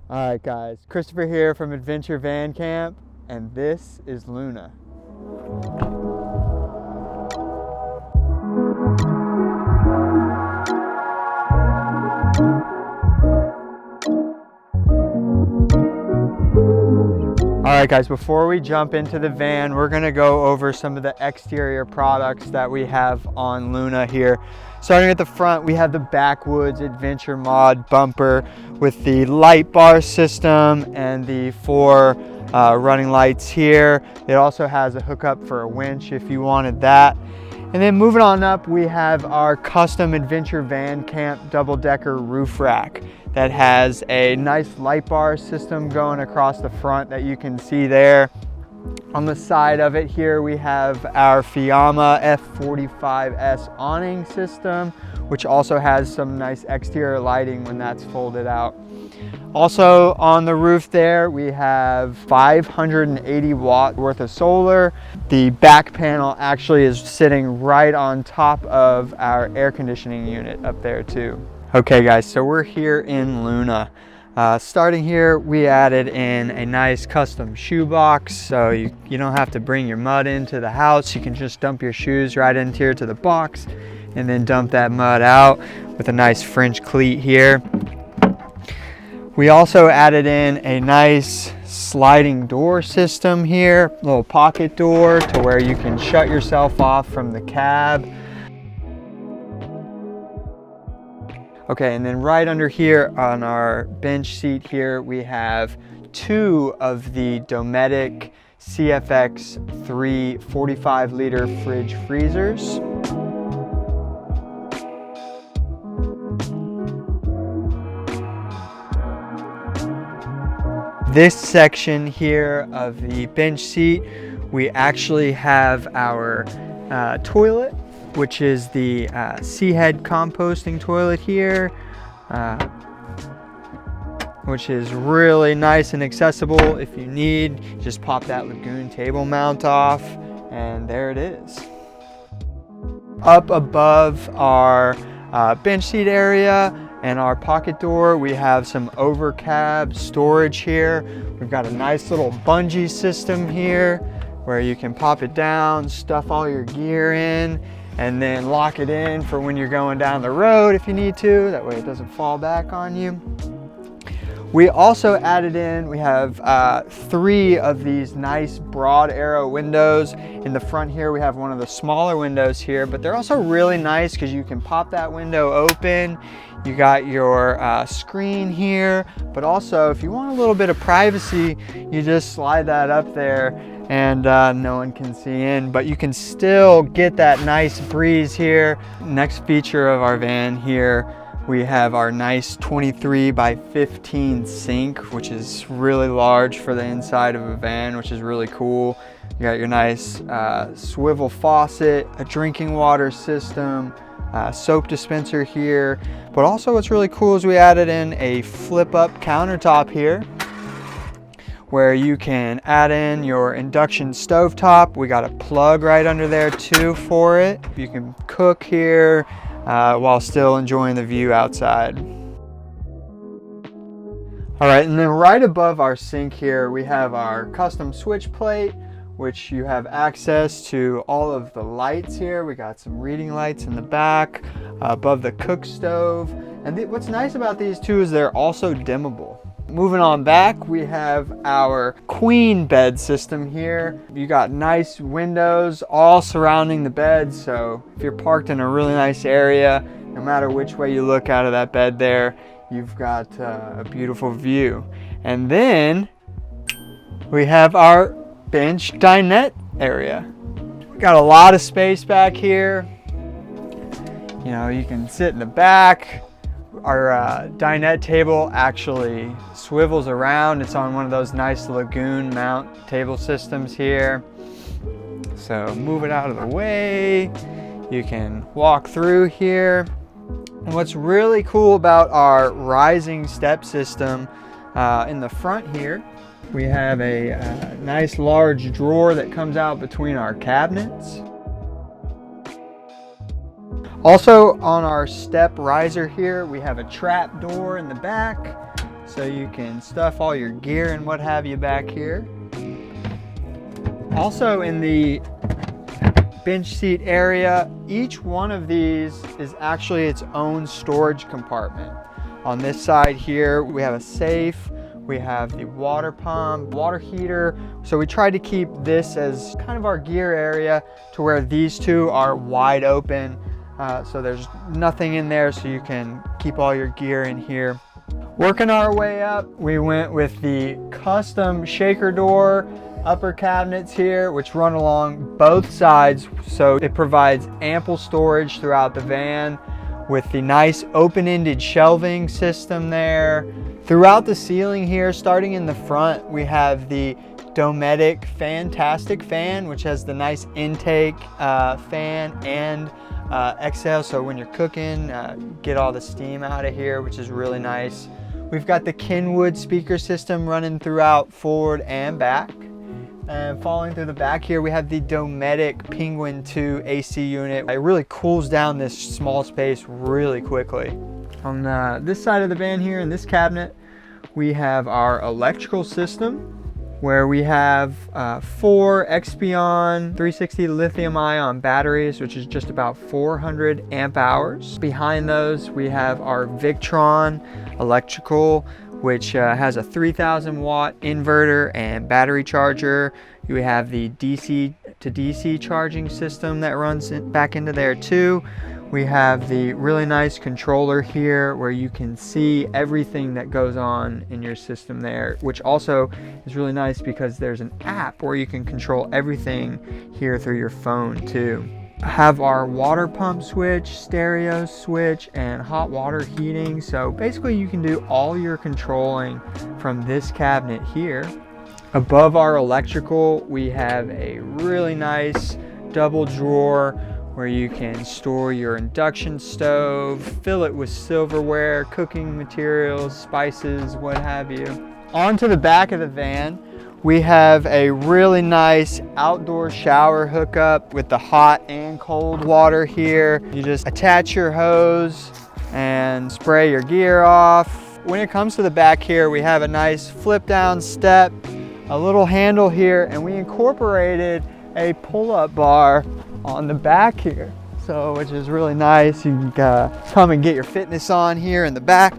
Alright guys, Christopher here from Adventure Van Camp, and this is Luna. Alright guys, before we jump into the van, we're going to go over some of the exterior products that we have on Luna here. Starting at the front, we have the Backwoods Adventure Mod bumper with the light bar system and the 4 running lights here. It also has a hookup for a winch if you wanted that. And then moving on up, we have our custom Adventure Van Camp double-decker roof rack that has a nice light bar system going across the front that you can see there. On the side of it here, we have our Fiamma F45S awning system, which also has some nice exterior lighting when that's folded out. Also on the roof there, we have 580 watt worth of solar. The back panel actually is sitting right on top of our air conditioning unit up there too. Okay guys, so we're here in Luna. Starting here, we added in a nice custom shoe box, so you don't have to bring your mud into the house. You can just dump your shoes right into here to the box and then dump that mud out with a nice French cleat here. We also added in a nice sliding door system here, a little pocket door to where you can shut yourself off from the cab. Okay, and then right under here on our bench seat here, we have 2 of the Dometic CFX 3 45-liter fridge freezers. This section here of the bench seat, we actually have our toilet, which is the C-head composting toilet here, which is really nice and accessible. If you need, just pop that Lagun table mount off, and there it is. Up above our bench seat area and our pocket door, we have some over cab storage here. We've got a nice little bungee system here where you can pop it down, stuff all your gear in, and then lock it in for when you're going down the road if you need to. That way it doesn't fall back on you. We also added in, we have 3 of these nice broad arrow windows. In the front here, we have one of the smaller windows here, but they're also really nice because you can pop that window open. You got your screen here, but also if you want a little bit of privacy, you just slide that up there and no one can see in, but you can still get that nice breeze here. Next feature of our van here, we have our nice 23 by 15 sink, which is really large for the inside of a van, which is really cool. You got your nice swivel faucet, a drinking water system, soap dispenser here, but also what's really cool is we added in a flip up countertop here where you can add in your induction stovetop. We got a plug right under there too for it. You can cook here while still enjoying the view outside. All right, and then right above our sink here, we have our custom switch plate, which you have access to all of the lights here. We got some reading lights in the back, above the cook stove. And what's nice about these two is they're also dimmable. Moving on back, we have our queen bed system here. You got nice windows all surrounding the bed, so if you're parked in a really nice area, no matter which way you look out of that bed there, you've got a beautiful view. And then we have our bench dinette area. We got a lot of space back here. You know, you can sit in the back. Our dinette table actually swivels around. It's on one of those nice Lagun mount table systems here. So move it out of the way. You can walk through here. And what's really cool about our rising step system in the front here, we have a nice large drawer that comes out between our cabinets. Also on our step riser here, we have a trap door in the back. so you can stuff all your gear and what have you back here. Also in the bench seat area, each one of these is actually its own storage compartment. On this side here, we have a safe, we have the water pump, water heater. So we tried to keep this as kind of our gear area to where these two are wide open. So there's nothing in there, so you can keep all your gear in here. Working our way up, we went with the custom shaker door upper cabinets here, which run along both sides, so it provides ample storage throughout the van with the nice open-ended shelving system there. Throughout the ceiling here, starting in the front, we have the Dometic Fantastic fan, which has the nice intake fan and exhale, so when you're cooking, get all the steam out of here, which is really nice. We've got the Kenwood speaker system running throughout forward and back. And following through the back here, we have the Dometic Penguin 2 AC unit. It really cools down this small space really quickly. On this side of the van here, in this cabinet, we have our electrical system, where we have 4 Expion 360 lithium ion batteries, which is just about 400 amp hours. Behind those, we have our Victron electrical, which has a 3000 watt inverter and battery charger. You have the DC to DC charging system that runs back into there too. We have the really nice controller here where you can see everything that goes on in your system there, which also is really nice because there's an app where you can control everything here through your phone too. Have our water pump switch, stereo switch, and hot water heating. So basically you can do all your controlling from this cabinet here. Above our electrical, we have a really nice double drawer where you can store your induction stove, fill it with silverware, cooking materials, spices, what have you. Onto the back of the van, we have a really nice outdoor shower hookup with the hot and cold water here. You just attach your hose and spray your gear off. When it comes to the back here, we have a nice flip down step, a little handle here, and we incorporated a pull-up bar on the back here. So, which is really nice. You can come and get your fitness on here in the back.